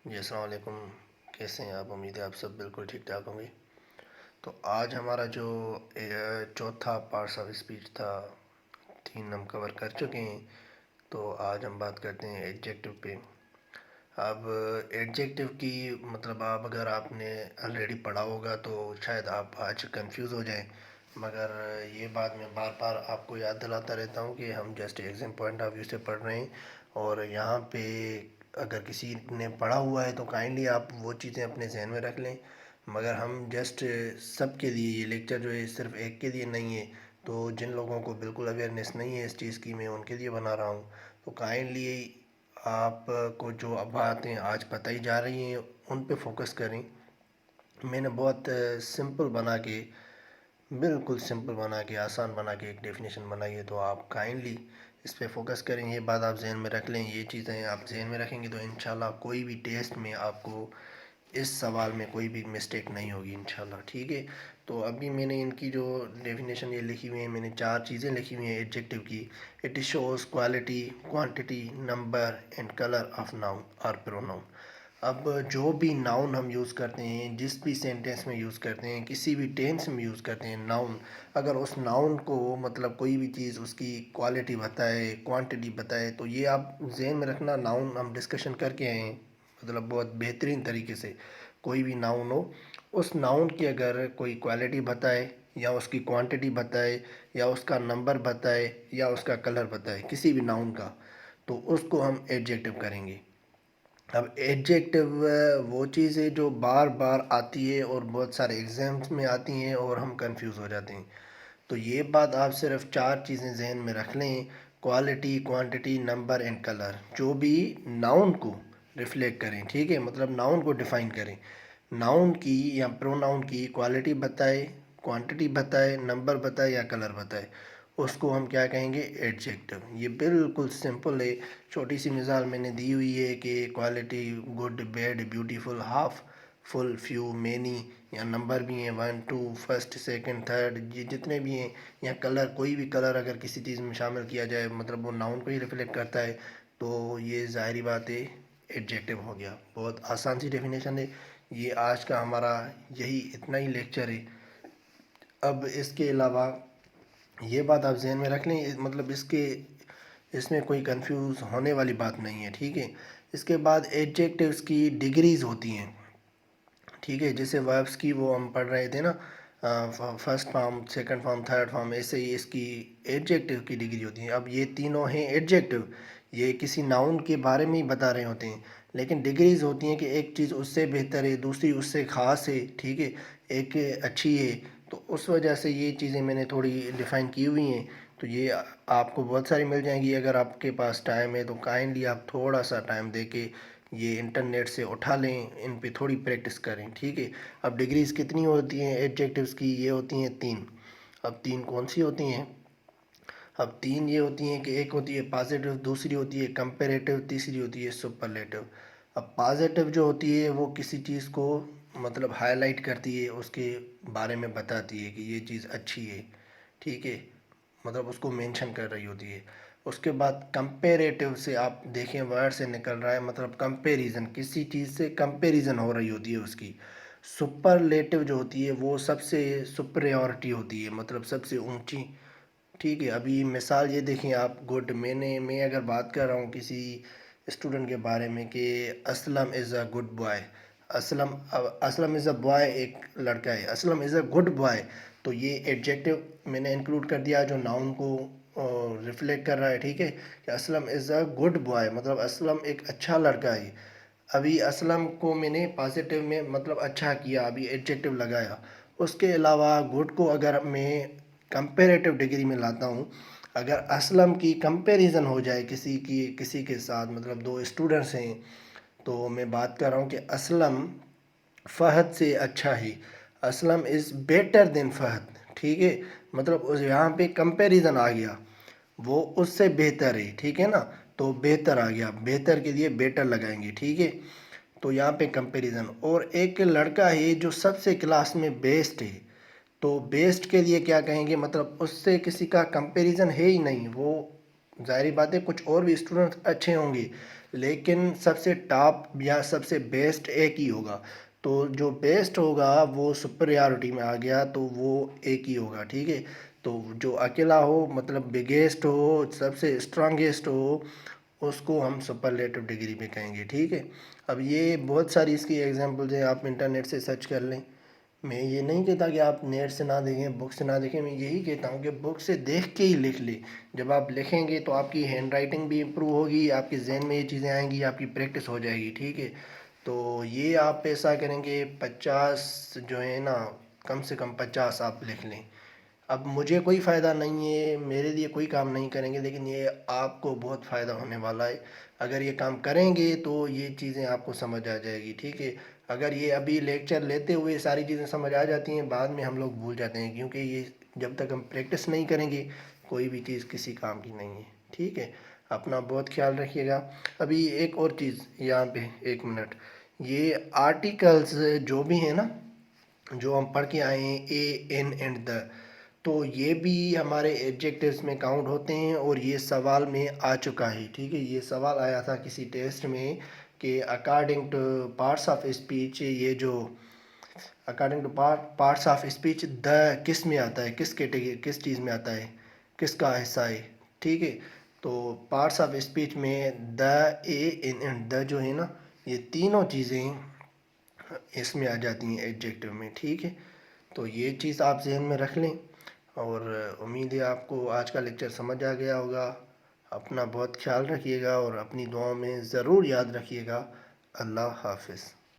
جی السلام علیکم، کیسے ہیں آپ؟ امید ہے آپ سب بالکل ٹھیک ٹھاک ہوں گے۔ تو آج ہمارا جو چوتھا پارٹس آف اسپیچ تھا، 3 ہم کور کر چکے ہیں۔ تو آج ہم بات کرتے ہیں ایڈجیکٹو پہ۔ اب ایڈجیکٹو کی مطلب اگر آپ نے آلریڈی پڑھا ہوگا تو شاید آپ آج کنفیوز ہو جائیں، مگر یہ بات میں بار بار آپ کو یاد دلاتا رہتا ہوں کہ ہم just exam point of view سے پڑھ رہے ہیں، اور یہاں پہ اگر کسی نے پڑھا ہوا ہے تو کائنڈلی آپ وہ چیزیں اپنے ذہن میں رکھ لیں، مگر ہم جسٹ سب کے لیے یہ لیکچر جو ہے صرف ایک کے لیے نہیں ہے، تو جن لوگوں کو بالکل اویئرنیس نہیں ہے اس چیز کی، میں ان کے لیے بنا رہا ہوں۔ تو کائنڈلی آپ کو جو اب باتیں آج بتائی جا رہی ہیں ان پہ فوکس کریں۔ میں نے بہت سمپل بنا کے، بالکل سمپل بنا کے، آسان بنا کے ایک ڈیفینیشن بنائی ہے، تو آپ کائنڈلی اس پہ فوکس کریں، یہ بات آپ ذہن میں رکھ لیں۔ یہ چیزیں آپ ذہن میں رکھیں گے تو انشاءاللہ کوئی بھی ٹیسٹ میں آپ کو اس سوال میں کوئی بھی مسٹیک نہیں ہوگی انشاءاللہ، ٹھیک ہے۔ تو ابھی میں نے ان کی جو ڈیفینیشن یہ لکھی ہوئی ہے، میں نے 4 چیزیں لکھی ہوئی ہیں ایڈجیکٹو کی۔ It shows quality, quantity, number and colour of noun اور پروناؤن۔ اب جو بھی ناؤن ہم یوز کرتے ہیں، جس بھی سینٹینس میں یوز کرتے ہیں، کسی بھی ٹینس میں یوز کرتے ہیں ناؤن، اگر اس ناؤن کو مطلب کوئی بھی چیز اس کی کوالٹی بتائے، کوانٹٹی بتائے، تو یہ آپ ذہن میں رکھنا، ناؤن ہم ڈسکشن کر کے آئے ہیں مطلب بہت بہترین طریقے سے۔ کوئی بھی ناؤن ہو، اس ناؤن کی اگر کوئی کوالٹی بتائے یا اس کی کوانٹٹی بتائے یا اس کا نمبر بتائے یا اس کا کلر بتائے، کسی بھی ناؤن کا، تو اس کو ہم ایڈجیکٹو کریں گے۔ اب ایڈجیکٹو وہ چیز ہے جو بار بار آتی ہے اور بہت سارے ایگزامس میں آتی ہیں اور ہم کنفیوز ہو جاتے ہیں۔ تو یہ بات آپ صرف 4 چیزیں ذہن میں رکھ لیں: quality, quantity, number and colour, جو بھی ناؤن کو ریفلیکٹ کریں، ٹھیک ہے، مطلب ناؤن کو ڈیفائن کریں۔ ناؤن کی یا پروناؤن کی کوالٹی بتائے، کوانٹٹی بتائے، نمبر بتائے یا کلر بتائے، اس کو ہم کیا کہیں گے؟ ایڈجیکٹو۔ یہ بالکل سمپل ہے۔ چھوٹی سی مثال میں نے دی ہوئی ہے کہ quality good, bad, beautiful, half, full, few, many, یا نمبر بھی ہیں 1 2 فرسٹ سیکنڈ تھرڈ، یہ جتنے بھی ہیں، یا کلر، کوئی بھی کلر اگر کسی چیز میں شامل کیا جائے مطلب وہ ناؤن کو ہی ریفلیکٹ کرتا ہے، تو یہ ظاہری بات ہے ایڈجیکٹو ہو گیا۔ بہت آسان سی ڈیفینیشن ہے۔ یہ آج کا ہمارا یہی اتنا ہی لیکچر ہے۔ اب اس کے علاوہ یہ بات آپ ذہن میں رکھ لیں، مطلب اس میں کوئی کنفیوز ہونے والی بات نہیں ہے، ٹھیک ہے۔ اس کے بعد ایڈجیکٹیوز کی ڈگریز ہوتی ہیں، ٹھیک ہے، جیسے وربس کی وہ ہم پڑھ رہے تھے نا، first form, second form, third form, ایسے ہی اس کی ایڈجیکٹیو کی ڈگری ہوتی ہیں۔ اب یہ تینوں ہیں ایڈجیکٹیو، یہ کسی ناؤن کے بارے میں ہی بتا رہے ہوتے ہیں، لیکن ڈگریز ہوتی ہیں کہ ایک چیز اس سے بہتر ہے، دوسری اس سے خاص ہے، ٹھیک ہے، ایک اچھی ہے، تو اس وجہ سے یہ چیزیں میں نے تھوڑی ڈیفائن کی ہوئی ہیں۔ تو یہ آپ کو بہت ساری مل جائیں گی، اگر آپ کے پاس ٹائم ہے تو کائنڈلی آپ تھوڑا سا ٹائم دے کے یہ انٹرنیٹ سے اٹھا لیں، ان پہ تھوڑی پریکٹس کریں، ٹھیک ہے۔ اب ڈگریز کتنی ہوتی ہیں ایڈجیکٹیوز کی؟ یہ ہوتی ہیں 3۔ اب 3 کون سی ہوتی ہیں؟ اب 3 یہ ہوتی ہیں کہ ایک ہوتی ہے پازیٹیو، دوسری ہوتی ہے کمپیریٹیو، تیسری ہوتی ہے سپرلیٹیو۔ اب پازیٹیو جو ہوتی ہے وہ کسی چیز کو مطلب ہائی لائٹ کرتی ہے، اس کے بارے میں بتاتی ہے کہ یہ چیز اچھی ہے، ٹھیک ہے، مطلب اس کو مینشن کر رہی ہوتی ہے۔ اس کے بعد کمپیریٹیو سے آپ دیکھیں ورڈ سے نکل رہا ہے مطلب کمپیریزن، کسی چیز سے کمپیریزن ہو رہی ہوتی ہے اس کی۔ سپرلیٹیو جو ہوتی ہے وہ سب سے سپریورٹی ہوتی ہے، مطلب سب سے اونچی، ٹھیک ہے۔ ابھی مثال یہ دیکھیں آپ، گڈ، میں اگر بات کر رہا ہوں کسی اسٹوڈنٹ کے بارے میں کہ Aslam is a good boy, Aslam is a boy, ایک لڑکا ہے، Aslam is a good boy, تو یہ ایڈجیکٹو میں نے انکلوڈ کر دیا جو ناؤن کو ریفلیکٹ کر رہا ہے، ٹھیک ہے، کہ Aslam is a good boy, مطلب اسلم ایک اچھا لڑکا ہے۔ ابھی اسلم کو میں نے پازیٹیو میں مطلب اچھا کیا، ابھی ایڈجیکٹو لگایا۔ اس کے علاوہ گڈ کو اگر میں کمپیریٹیو ڈگری میں لاتا ہوں، اگر اسلم کی کمپیریزن ہو جائے کسی کے ساتھ، مطلب 2 اسٹوڈنٹس ہیں، تو میں بات کر رہا ہوں کہ اسلم فہد سے اچھا ہے، Aslam is better than Fahad, ٹھیک ہے، مطلب یہاں پہ کمپیریزن آ گیا، وہ اس سے بہتر ہے، ٹھیک ہے نا، تو بہتر آ گیا، بہتر کے لیے بیٹر لگائیں گے، ٹھیک ہے، تو یہاں پہ کمپیریزن۔ اور ایک لڑکا ہے جو سب سے کلاس میں بیسٹ ہے، تو بیسٹ کے لیے کیا کہیں گے؟ مطلب اس سے کسی کا کمپیریزن ہے ہی نہیں، وہ ظاہری بات ہے کچھ اور بھی اسٹوڈنٹ اچھے ہوں گے، لیکن سب سے ٹاپ یا سب سے بیسٹ ایک ہی ہوگا. تو جو بیسٹ ہوگا وہ سپریارٹی میں آ گیا تو وہ ایک ہی ہوگا. ٹھیک ہے. تو جو اکیلا ہو مطلب بگیسٹ ہو سب سے اسٹرانگیسٹ ہو اس کو ہم سپرلیٹو ڈگری میں کہیں گے. ٹھیک ہے. اب یہ بہت ساری اس کی ایگزامپلز ہیں, آپ انٹرنیٹ سے سرچ کر لیں. میں یہ نہیں کہتا کہ آپ نیٹ سے نہ دیکھیں, بک سے نہ دیکھیں, میں یہی کہتا ہوں کہ بک سے دیکھ کے ہی لکھ لیں. جب آپ لکھیں گے تو آپ کی ہینڈ رائٹنگ بھی امپروو ہوگی, آپ کے ذہن میں یہ چیزیں آئیں گی, آپ کی پریکٹس ہو جائے گی. ٹھیک ہے. تو یہ آپ ایسا کریں گے 50 جو ہے نا, کم سے کم 50 آپ لکھ لیں. اب مجھے کوئی فائدہ نہیں ہے, میرے لیے کوئی کام نہیں کریں گے, لیکن یہ آپ کو بہت فائدہ ہونے والا ہے. اگر یہ کام کریں گے تو یہ چیزیں آپ کو سمجھ آ جائے گی. ٹھیک ہے. اگر یہ ابھی لیکچر لیتے ہوئے ساری چیزیں سمجھ آ جاتی ہیں, بعد میں ہم لوگ بھول جاتے ہیں, کیونکہ یہ جب تک ہم پریکٹس نہیں کریں گے کوئی بھی چیز کسی کام کی نہیں ہے. ٹھیک ہے. اپنا بہت خیال رکھیے گا. ابھی ایک اور چیز یہاں پہ, ایک منٹ, یہ آرٹیکلز جو بھی ہیں نا جو ہم پڑھ کے آئے ہیں, اے این اینڈ دا, تو یہ بھی ہمارے ایڈجیکٹیوز میں کاؤنٹ ہوتے ہیں, اور یہ سوال میں آ چکا ہے. ٹھیک ہے. یہ سوال آیا تھا کسی ٹیسٹ میں کہ according to parts of speech, یہ جو according to parts of speech دا کس میں آتا ہے, کس کیٹیگری, کس چیز میں آتا ہے, کس کا حصہ ہے. ٹھیک ہے. تو پارٹس آف اسپیچ میں دا, اے این اینڈ دا جو ہے نا, یہ تینوں چیزیں اس میں آ جاتی ہیں ایڈجیکٹیو میں. ٹھیک ہے. تو یہ چیز آپ ذہن میں رکھ لیں, اور امید ہے آپ کو آج کا لیکچر سمجھ آ گیا ہوگا. اپنا بہت خیال رکھیے گا اور اپنی دعاؤں میں ضرور یاد رکھیے گا. اللہ حافظ.